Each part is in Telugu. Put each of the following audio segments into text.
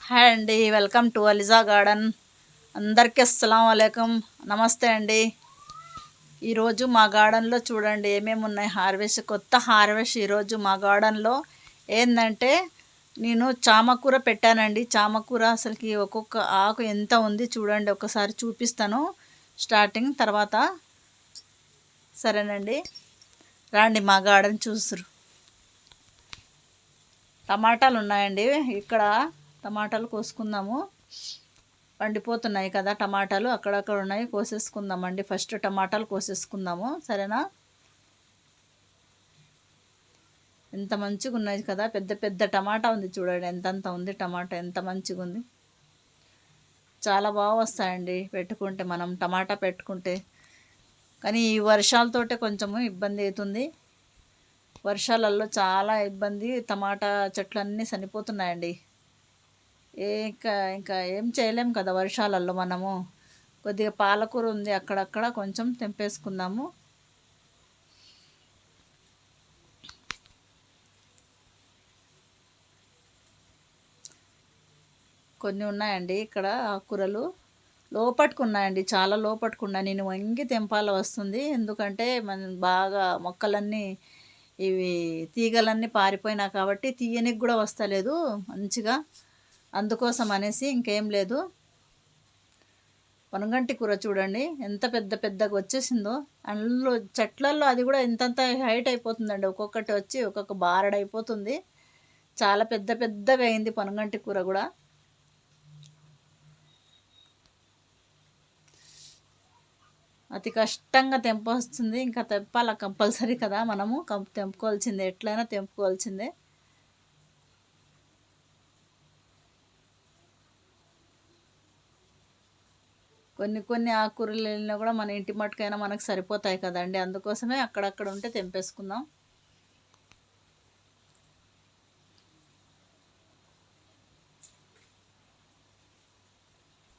హాయ్ అండి, వెల్కమ్ టు అలిజా గార్డెన్. అందరికీ అస్సలం వాలేకం, నమస్తే అండి. ఈరోజు మా గార్డెన్లో చూడండి ఏమేమి ఉన్నాయి. కొత్త హార్వెస్ట్ ఈరోజు మా గార్డెన్లో ఏంటంటే నేను చామకూర పెట్టానండి. చామకూర అసలుకి ఒక్కొక్క ఆకు ఎంత ఉంది చూడండి, ఒకసారి చూపిస్తాను స్టార్టింగ్ తర్వాత. సరేనండి, రండి మా గార్డెన్ చూసురు. టమాటాలు ఉన్నాయండి ఇక్కడ, టమాటాలు కోసుకుందాము. పండిపోతున్నాయి కదా టమాటాలు, అక్కడక్కడ ఉన్నాయి, కోసేసుకుందామండి. ఫస్ట్ టమాటాలు కోసేసుకుందాము, సరేనా. ఎంత మంచిగా ఉన్నాయి కదా, పెద్ద పెద్ద టమాటా ఉంది చూడండి, ఎంతంత ఉంది టమాటా, ఎంత మంచిగా ఉంది. చాలా బాగా వస్తాయండి పెట్టుకుంటే, మనం టమాటా పెట్టుకుంటే. కానీ ఈ వర్షాలతోటే కొంచెము ఇబ్బంది అవుతుంది. వర్షాలలో చాలా ఇబ్బంది, టమాటా చెట్లన్నీ చనిపోతున్నాయండి. ఇంకా ఏం చేయలేం కదా వర్షాలలో మనము. కొద్దిగా పాలకూర ఉంది అక్కడక్కడ, కొంచెం తెంపేసుకుందాము. కొన్ని ఉన్నాయండి ఇక్కడ ఆకుకూరలు, లోపట్టుకున్నాయండి, చాలా లోపట్టుకున్నా. నేను వంగి తెంపాల వస్తుంది, ఎందుకంటే మన బాగా మొక్కలన్నీ ఇవి తీగలన్నీ పారిపోయినా కాబట్టి తీయనికి కూడా వస్తలేదు మంచిగా, అందుకోసం అనేసి ఇంకేం లేదు. పనగంటి కూర చూడండి ఎంత పెద్ద పెద్దగా వచ్చేసిందో, అందులో చెట్లల్లో అది కూడా ఎంతంత హైట్ అయిపోతుందండి, ఒక్కొక్కటి వచ్చి ఒక్కొక్క బారడైపోతుంది. చాలా పెద్ద పెద్దగా అయింది పనగంటి కూర కూడా. అతి కష్టంగా తెంపొస్తుంది, ఇంకా తెంపాల కంపల్సరీ కదా మనము, తెంపుకోవాల్సిందే, ఎట్లయినా తెంపుకోవాల్సిందే. కొన్ని కొన్ని ఆకుకూరలు వెళ్ళినా కూడా మన ఇంటి మట్టుకైనా మనకు సరిపోతాయి కదండి, అందుకోసమే అక్కడక్కడ ఉంటే తెంపేసుకుందాం.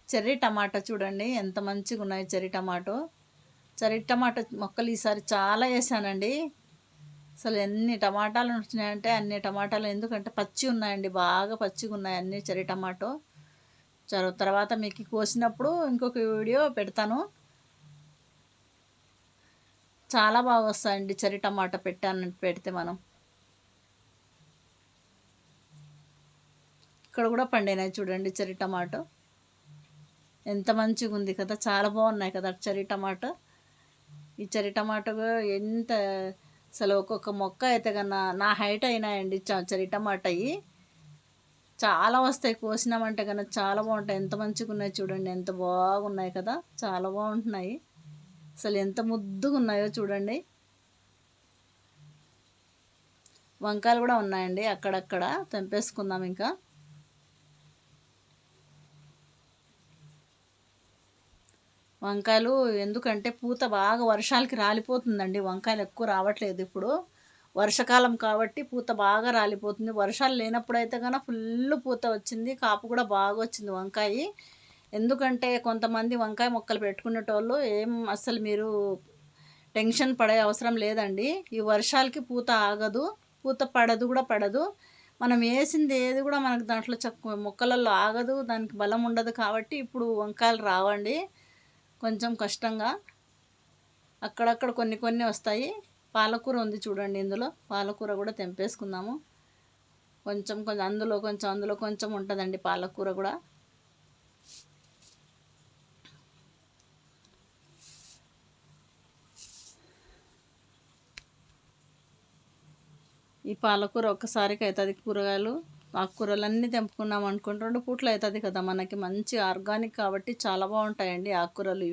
చెర్రీ టమాటా చూడండి ఎంత మంచిగా ఉన్నాయి. చెర్రీ టమాటో మొక్కలు ఈసారి చాలా వేసానండి. అసలు ఎన్ని టమాటాలు వచ్చినాయంటే అన్ని టమాటాలు, ఎందుకంటే పచ్చి ఉన్నాయండి, బాగా పచ్చిగా ఉన్నాయి అన్ని చెర్రీ టమాటో. తర్వాత మీకు కోసినప్పుడు ఇంకొక వీడియో పెడతాను. చాలా బాగా వస్తాయండి చెర్రీ టమాటా పెడితే మనం. ఇక్కడ కూడా పండినాయి చూడండి చెర్రీ టమాటో, ఎంత మంచిగా ఉంది కదా, చాలా బాగున్నాయి కదా చెర్రీ టమాటో. ఈ చెర్రీ టమాటో ఎంత అసలు ఒక్కొక్క మొక్క అయితే కన్నా నా హైట్ అయినాయండి చెర్రీ టమాటా. అవి చాలా వస్తాయి, కోసినామంటే కన్నా చాలా బాగుంటాయి. ఎంత మంచిగా ఉన్నాయి చూడండి, ఎంత బాగున్నాయి కదా, చాలా బాగుంటున్నాయి. అసలు ఎంత ముద్దుగా ఉన్నాయో చూడండి. వంకాయలు కూడా ఉన్నాయండి అక్కడక్కడ, తెంపేసుకుందాం ఇంకా. వంకాయలు ఎందుకంటే పూత బాగా వర్షాలకి రాలిపోతుందండి, వంకాయలు ఎక్కువ రావట్లేదు ఇప్పుడు. వర్షాకాలం కాబట్టి పూత బాగా రాలిపోతుంది. వర్షాలు లేనప్పుడు అయితే కనుక ఫుల్ పూత వచ్చింది, కాపు కూడా బాగా వచ్చింది వంకాయ. ఎందుకంటే కొంతమంది వంకాయ మొక్కలు పెట్టుకునేటోళ్ళు ఏం అస్సలు మీరు టెన్షన్ పడే అవసరం లేదండి. ఈ వర్షాలకి పూత ఆగదు, పూత పడదు కూడా పడదు. మనం వేసింది ఏది కూడా మనకు దాంట్లో మొక్కలలో ఆగదు, దానికి బలం ఉండదు. కాబట్టి ఇప్పుడు వంకాయలు రావండి, కొంచెం కష్టంగా. అక్కడక్కడ కొన్ని కొన్ని వస్తాయి. పాలకూర ఉంది చూడండి, ఇందులో పాలకూర కూడా తెంపేసుకుందాము. కొంచెం కొంచెం అందులో కొంచెం ఉంటుందండి పాలకూర కూడా. ఈ పాలకూర ఒక్కసారికి అవుతుంది, కూరగాయలు ఆకుకూరలన్నీ తెంపుకున్నాం అనుకుంటే 2 పూట్లు అవుతుంది కదా మనకి. మంచి ఆర్గానిక్ కాబట్టి చాలా బాగుంటాయండి ఆకుకూరలు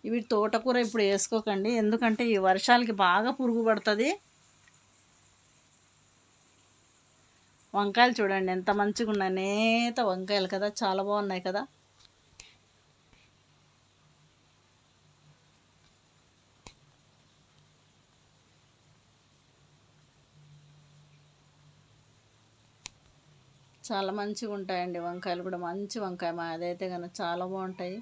ఇవి తోటకూర ఇప్పుడు వేసుకోకండి, ఎందుకంటే ఈ వర్షాలకి బాగా పురుగు పడుతుంది. వంకాయలు చూడండి ఎంత మంచిగా ఉన్నాయి, నేత వంకాయలు కదా, చాలా బాగున్నాయి కదా. చాలా మంచిగా ఉంటాయండి వంకాయలు కూడా, మంచి వంకాయ మా అదైతే కనుక చాలా బాగుంటాయి.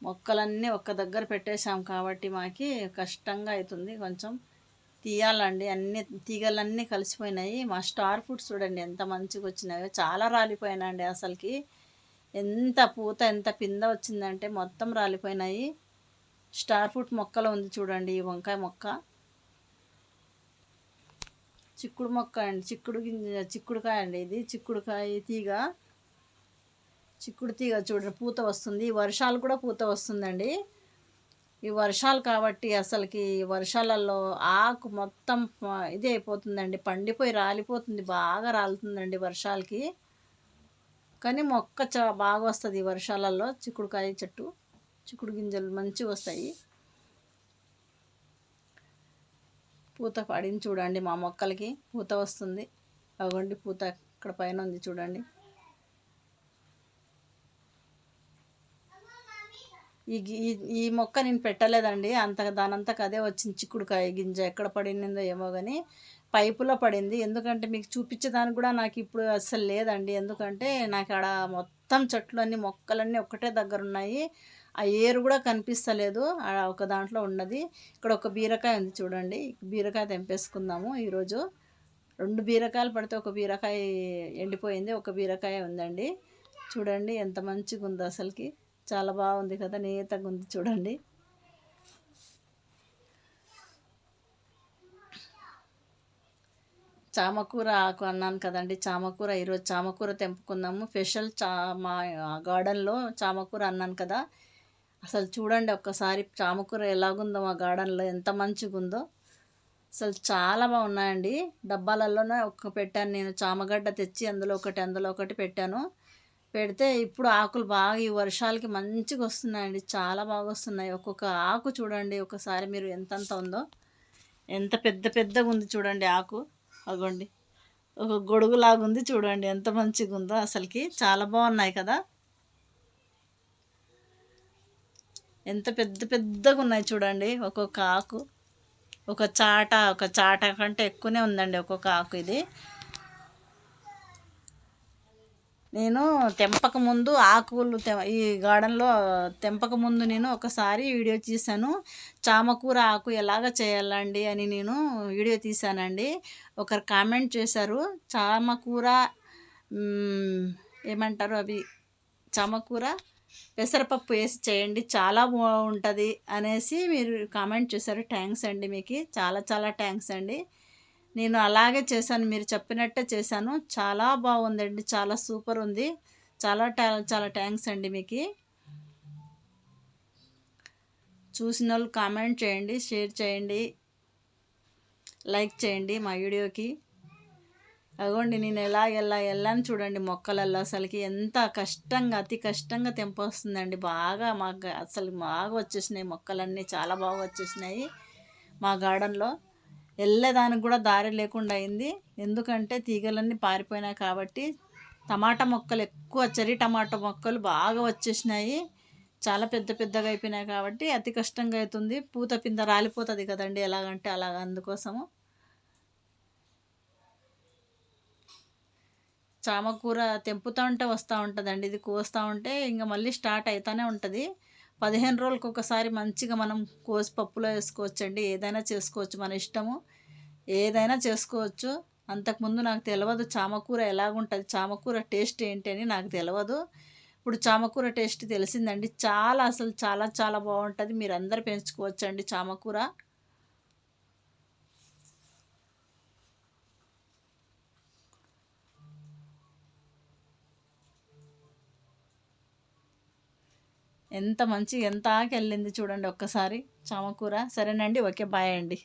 మొక్కలన్నీ ఒక్క దగ్గర పెట్టేశాం కాబట్టి మాకి కష్టంగా అవుతుంది కొంచెం తీయాలండి. అన్ని తీగలన్నీ కలిసిపోయినాయి. మా స్టార్ ఫ్రూట్స్ చూడండి ఎంత మంచిగా వచ్చినాయో, చాలా రాలిపోయినాయండి అసలుకి. ఎంత పూత ఎంత పింద వచ్చిందంటే మొత్తం రాలిపోయినాయి. స్టార్ ఫ్రూట్ మొక్కలో ఉంది చూడండి ఈ వంకాయ మొక్క. చిక్కుడు మొక్క అండి, చిక్కుడుకాయ అండి ఇది. చిక్కుడుకాయ తీగ, చిక్కుడు తీగ చూడండి పూత వస్తుంది. ఈ వర్షాలు కూడా పూత వస్తుందండి. ఈ వర్షాలు కాబట్టి అసలుకి వర్షాలలో ఆకు మొత్తం ఇది అయిపోతుందండి, పండిపోయి రాలిపోతుంది, బాగా రాలుతుందండి వర్షాలకి. కానీ మొక్క బాగా వస్తుంది ఈ వర్షాలలో. చిక్కుడుకాయ చెట్టు, చిక్కుడు గింజలు మంచిగా వస్తాయి. పూత పడింది చూడండి, మా మొక్కలకి పూత వస్తుంది. అవ్వండి పూత ఇక్కడ పైన ఉంది చూడండి. ఈ ఈ మొక్క నేను పెట్టలేదండి, దానంతకు అదే వచ్చింది. చిక్కుడుకాయ గింజ ఎక్కడ పడిందో ఏమో కానీ పైపులో పడింది. ఎందుకంటే మీకు చూపించేదానికి కూడా నాకు ఇప్పుడు అస్సలు లేదండి. ఎందుకంటే నాకు ఆడ మొత్తం చెట్లు అన్నీ మొక్కలన్నీ ఒక్కటే దగ్గర ఉన్నాయి. ఆ ఏరు కూడా కనిపిస్తలేదు, ఆడ ఒక దాంట్లో ఉన్నది. ఇక్కడ ఒక బీరకాయ ఉంది చూడండి, బీరకాయ తెంపేసుకుందాము ఈరోజు. 2 బీరకాయలు పడితే ఒక బీరకాయ ఎండిపోయింది, ఒక బీరకాయ ఉందండి. చూడండి ఎంత మంచిగా ఉందో అసలుకి, చాలా బాగుంది కదా, నేతగా ఉంది చూడండి. చామకూర ఆకు అన్నాను కదండి, చామకూర. ఈరోజు చామకూర తెంపుకుందాము. స్పెషల్ మా గార్డెన్లో చామకూర అన్నాను కదా. అసలు చూడండి ఒక్కసారి చామకూర ఎలాగుందో మా గార్డెన్లో, ఎంత మంచిగా ఉందో అసలు. చాలా బాగున్నాయండి. డబ్బాలలోనే పెట్టాను నేను, చామగడ్డ తెచ్చి అందులో ఒకటి పెట్టాను. పెడితే ఇప్పుడు ఆకులు బాగా ఈ వర్షాలకి మంచిగా వస్తున్నాయండి, చాలా బాగా వస్తున్నాయి. ఒక్కొక్క ఆకు చూడండి ఒకసారి మీరు ఎంతంత ఉందో, ఎంత పెద్దగా ఉంది చూడండి ఆకు. అగోండి ఒక గొడుగులాగా ఉంది చూడండి, ఎంత మంచిగా ఉందో అసలుకి. చాలా బాగున్నాయి కదా, ఎంత పెద్దగా ఉన్నాయి చూడండి. ఒక్కొక్క ఆకు ఒక చాట కంటే ఎక్కువనే ఉందండి ఒక్కొక్క ఆకు. ఇది నేను తెంపక ముందు ఆకులు ఈ గార్డెన్లో తెంపక ముందు నేను ఒకసారి వీడియో తీశాను, చామకూర ఆకు ఎలాగ చేయాలండి అని నేను వీడియో తీశానండి. ఒకరు కామెంట్ చేశారు, చామకూర ఏమంటారు అవి, చామకూర పెసరపప్పు వేసి చేయండి చాలా బాగుంటుంది అనేసి మీరు కామెంట్ చేశారు. థ్యాంక్స్ అండి, మీకు చాలా థ్యాంక్స్ అండి. నేను అలాగే చేశాను, మీరు చెప్పినట్టే చేశాను. చాలా బాగుందండి, చాలా సూపర్ ఉంది. చాలా థ్యాంక్స్ అండి మీకు. చూసిన వాళ్ళు కామెంట్ చేయండి, షేర్ చేయండి, లైక్ చేయండి మా వీడియోకి. అగోండి నేను వెళ్ళాను చూడండి మొక్కలల్లో. అసలుకి ఎంత కష్టంగా, అతి కష్టంగా తెంపొస్తుందండి. బాగా మాకు అసలు బాగా వచ్చేసినాయి మొక్కలన్నీ, చాలా బాగా వచ్చేసినాయి మా గార్డెన్లో. వెళ్ళేదానికి కూడా దారి లేకుండా అయింది, ఎందుకంటే తీగలన్నీ పారిపోయినాయి కాబట్టి. టమాటా మొక్కలు ఎక్కువ, చెర్రీ టమాటా మొక్కలు బాగా వచ్చేసినాయి, చాలా పెద్దగా అయిపోయినాయి కాబట్టి అతి కష్టంగా అవుతుంది. పూత పింద రాలిపోతుంది కదండి, ఎలాగంటే అలాగ, అందుకోసము. చామకూర తెంపుతూ ఉంటే వస్తూ ఉంటుందండి, ఇది కోస్తూ ఉంటే ఇంకా మళ్ళీ స్టార్ట్ అవుతూనే ఉంటుంది. 15 రోజులకు ఒకసారి మంచిగా మనం కోసి పప్పులో వేసుకోవచ్చండి, ఏదైనా చేసుకోవచ్చు, మన ఇష్టము, ఏదైనా చేసుకోవచ్చు. అంతకుముందు నాకు తెలియదు చామకూర ఎలాగుంటుంది, చామకూర టేస్ట్ ఏంటి అని నాకు తెలియదు. ఇప్పుడు చామకూర టేస్ట్ తెలిసిందండి, అసలు చాలా బాగుంటుంది. మీరు అందరు పెంచుకోవచ్చండి చామకూర. ఎంత ఆకి వెళ్ళింది చూడండి ఒక్కసారి చామకూర. సరేనండి, ఓకే, బాయ్ అండి.